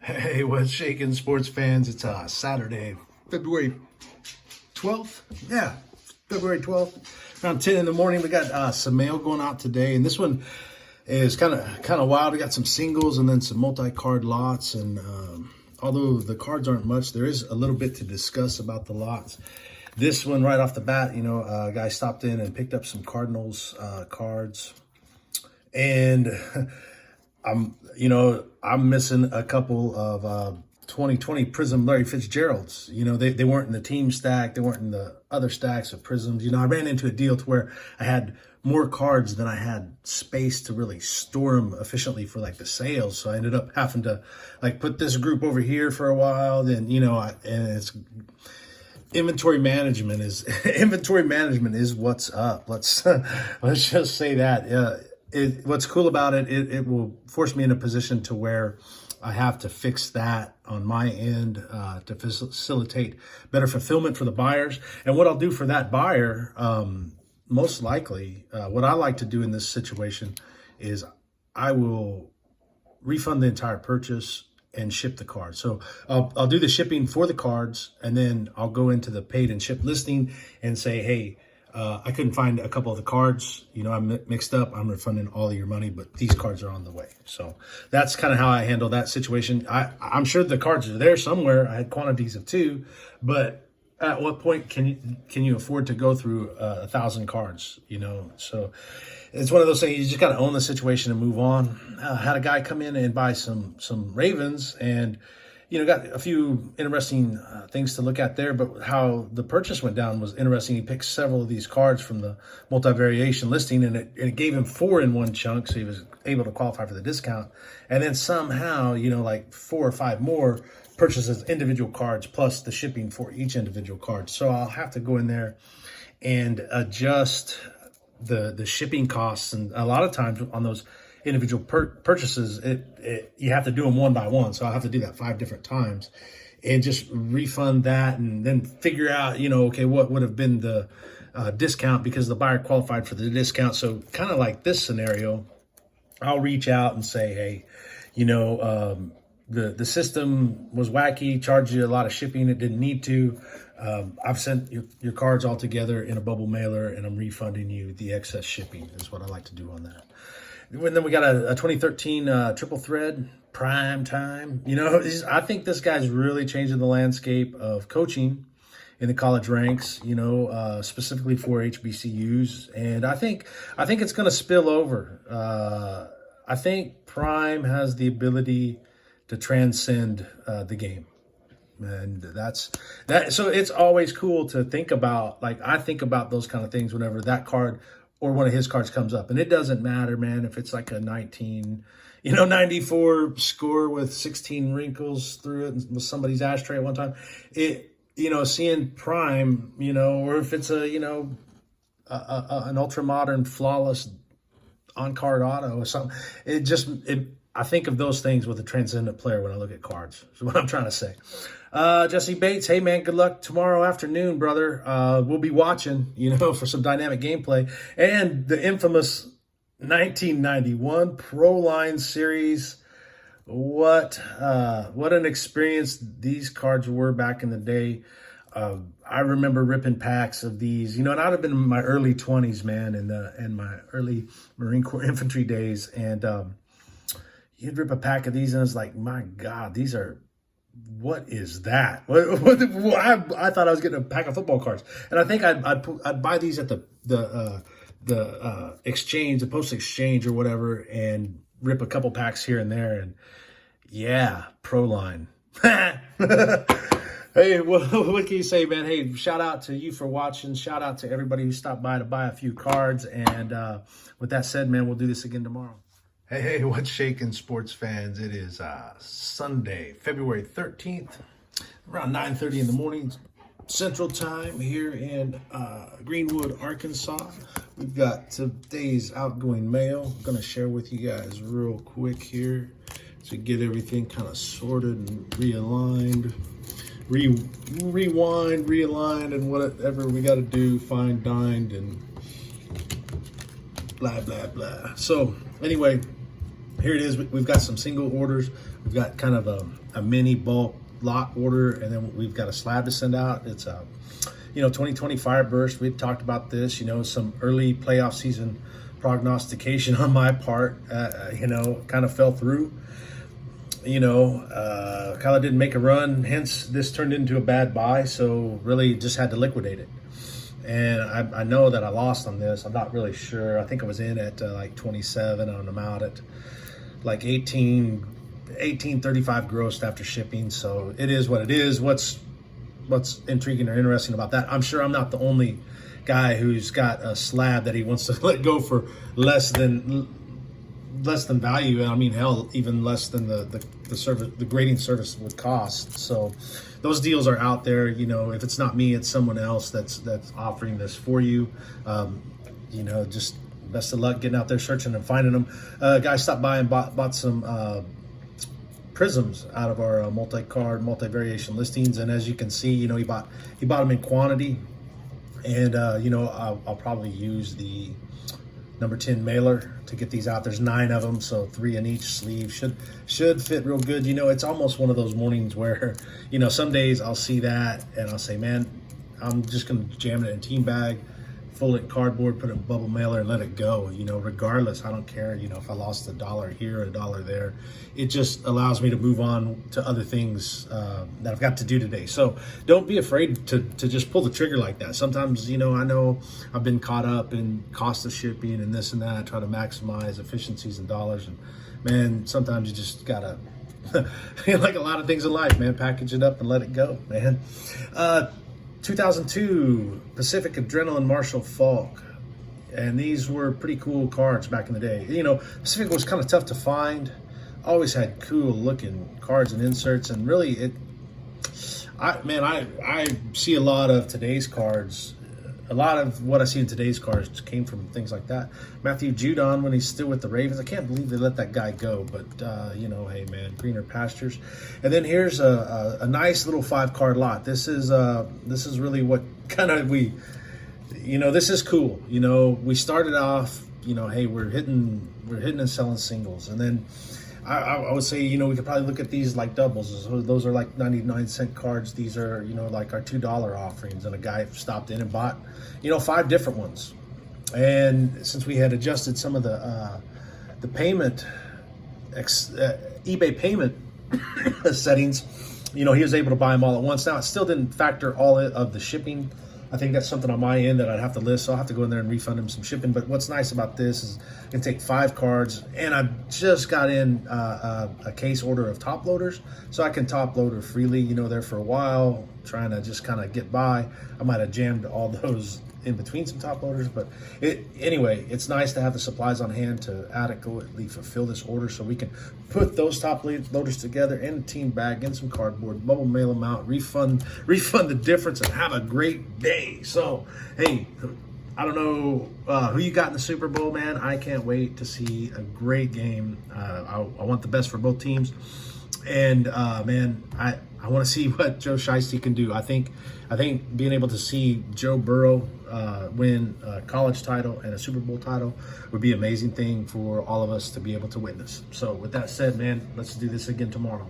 Hey, what's shaking, sports fans? It's Saturday, February 12th. Yeah, February 12th. Around 10 in the morning, we got some mail going out today, and this one is kind of wild. We got some singles and then some multi-card lots, and although the cards aren't much, there is a little bit to discuss about the lots. This one, right off the bat, a guy stopped in and picked up some Cardinals cards, and I'm missing a couple of 2020 Prism Larry Fitzgeralds. They weren't in the team stack. They weren't in the other stacks of Prisms. I ran into a deal to where I had more cards than I had space to really store them efficiently for like the sales. So I ended up having to like put this group over here for a while. Then, and it's inventory management is what's up. Let's just say that. What's cool about it, it will force me in a position to where I have to fix that on my end to facilitate better fulfillment for the buyers. And what I'll do for that buyer, most likely, what I like to do in this situation is I will refund the entire purchase and ship the card. So I'll do the shipping for the cards, and then I'll go into the paid and shipped listing and say, hey, I couldn't find a couple of the cards. I'm mixed up. I'm refunding all of your money, but these cards are on the way. So that's kind of how I handle that situation. I'm sure the cards are there somewhere. I had quantities of 2, but at what point can you afford to go through 1,000 cards? So it's one of those things. You just got to own the situation and move on. Had a guy come in and buy some Ravens, and got a few interesting things to look at there, but how the purchase went down was interesting. He picked several of these cards from the multi-variation listing, and it gave him 4 in one chunk, so he was able to qualify for the discount. And then somehow, like 4 or 5 more purchases individual cards plus the shipping for each individual card. So I'll have to go in there and adjust the shipping costs, and a lot of times on those individual purchases, you have to do them one by one. So I'll have to do that 5 different times and just refund that, and then figure out, okay, what would have been the discount because the buyer qualified for the discount. So kind of like this scenario, I'll reach out and say, hey, the system was wacky, charged you a lot of shipping. It didn't need to. I've sent your cards all together in a bubble mailer, and I'm refunding you the excess shipping is what I like to do on that. And then we got a 2013 triple thread prime time. I think this guy's really changing the landscape of coaching in the college ranks, specifically for HBCUs. And I think it's going to spill over. I think prime has the ability to transcend the game. And that's that. So it's always cool to think about, like I think about those kind of things whenever that card or one of his cards comes up. And it doesn't matter, man, if it's like a 94 score with 16 wrinkles through it with somebody's ashtray at one time. Seeing prime, or if it's an ultra modern flawless on-card auto or something, I think of those things with a transcendent player when I look at cards. That's what I'm trying to say. Jesse Bates, hey man, good luck tomorrow afternoon, brother. We'll be watching, for some dynamic gameplay. And the infamous 1991 Pro Line Series. What an experience these cards were back in the day. I remember ripping packs of these, and I'd have been in my early 20s, man, in my early Marine Corps infantry days. And you'd rip a pack of these, and it's like, my God, what is that? I thought I was getting a pack of football cards, and I think I'd buy these at the exchange, the post exchange or whatever, and rip a couple packs here and there, and yeah, Pro Line. Hey, what can you say, man? Hey, shout out to you for watching. Shout out to everybody who stopped by to buy a few cards. And with that said, man, we'll do this again tomorrow. Hey, what's shaking, sports fans? It is Sunday, February 13th, around 9:30 in the morning, Central Time here in Greenwood, Arkansas. We've got today's outgoing mail. I'm going to share with you guys real quick here to get everything kind of sorted and realigned. Rewind, realigned, and whatever we got to do, fine dined, and blah, blah, blah. So anyway, here it is. We've got some single orders. we've got kind of a mini bulk lot order, and then we've got a slab to send out. It's a 2020 Fireburst. We've talked about this, some early playoff season prognostication on my part, kind of fell through. Kyla didn't make a run, hence this turned into a bad buy, so really just had to liquidate it. And I know that I lost on this. I'm not really sure. I think I was in at like 27, and I'm out at like 1835 grossed after shipping. So it is what it is. What's intriguing or interesting about that? I'm sure I'm not the only guy who's got a slab that he wants to let go for less than value. I mean, hell, even less than the service, the grading service would cost. So those deals are out there. If it's not me, it's someone else that's offering this for you. Just best of luck getting out there searching and finding them. Guy stopped by and bought some prisms out of our multi-card, multi-variation listings, and as you can see, he bought them in quantity, and I'll probably use the number 10 mailer to get these out. There's 9 of them, so 3 in each sleeve should fit real good. It's almost one of those mornings where some days I'll see that and I'll say, man, I'm just gonna jam it in a team bag, fold it in cardboard, put it in bubble mailer, and let it go. Regardless, I don't care. If I lost $1 here or $1 there, it just allows me to move on to other things that I've got to do today. So don't be afraid to just pull the trigger like that. Sometimes, I know I've been caught up in cost of shipping and this and that, try to maximize efficiencies and dollars. And man, sometimes you just gotta, like a lot of things in life, man, package it up and let it go, man. 2002 Pacific Adrenaline Marshall Falk, and these were pretty cool cards back in the day. Pacific was kind of tough to find, always had cool looking cards and inserts, and really I see a lot of today's cards. A lot of what I see in today's cards came from things like that. Matthew Judon, when he's still with the Ravens, I can't believe they let that guy go, but hey man, greener pastures. And then here's a nice little 5-card lot. This is really what kind of this is cool. We started off, hey, we're hitting and selling singles, and then I would say, we could probably look at these like doubles. Those are like 99-cent cards. These are, like our $2 offerings. And a guy stopped in and bought, 5 different ones. And since we had adjusted some of the payment, eBay payment settings, he was able to buy them all at once. Now, it still didn't factor all of the shipping. I think that's something on my end that I'd have to list, so I'll have to go in there and refund him some shipping. But what's nice about this is I can take 5 cards, and I just got in a case order of top loaders, so I can top loader freely, there for a while, trying to just kind of get by. I might have jammed all those in between some top loaders, but anyway, it's nice to have the supplies on hand to adequately fulfill this order, so we can put those top loaders together in a team bag, in some cardboard, bubble mail them out, refund the difference, and have a great day. So hey, I don't know who you got in the Super Bowl, man. I can't wait to see a great game. I want the best for both teams, and man, I want to see what Joe Shiesty can do. I think being able to see Joe Burrow win a college title and a Super Bowl title would be an amazing thing for all of us to be able to witness. So with that said, man, let's do this again tomorrow.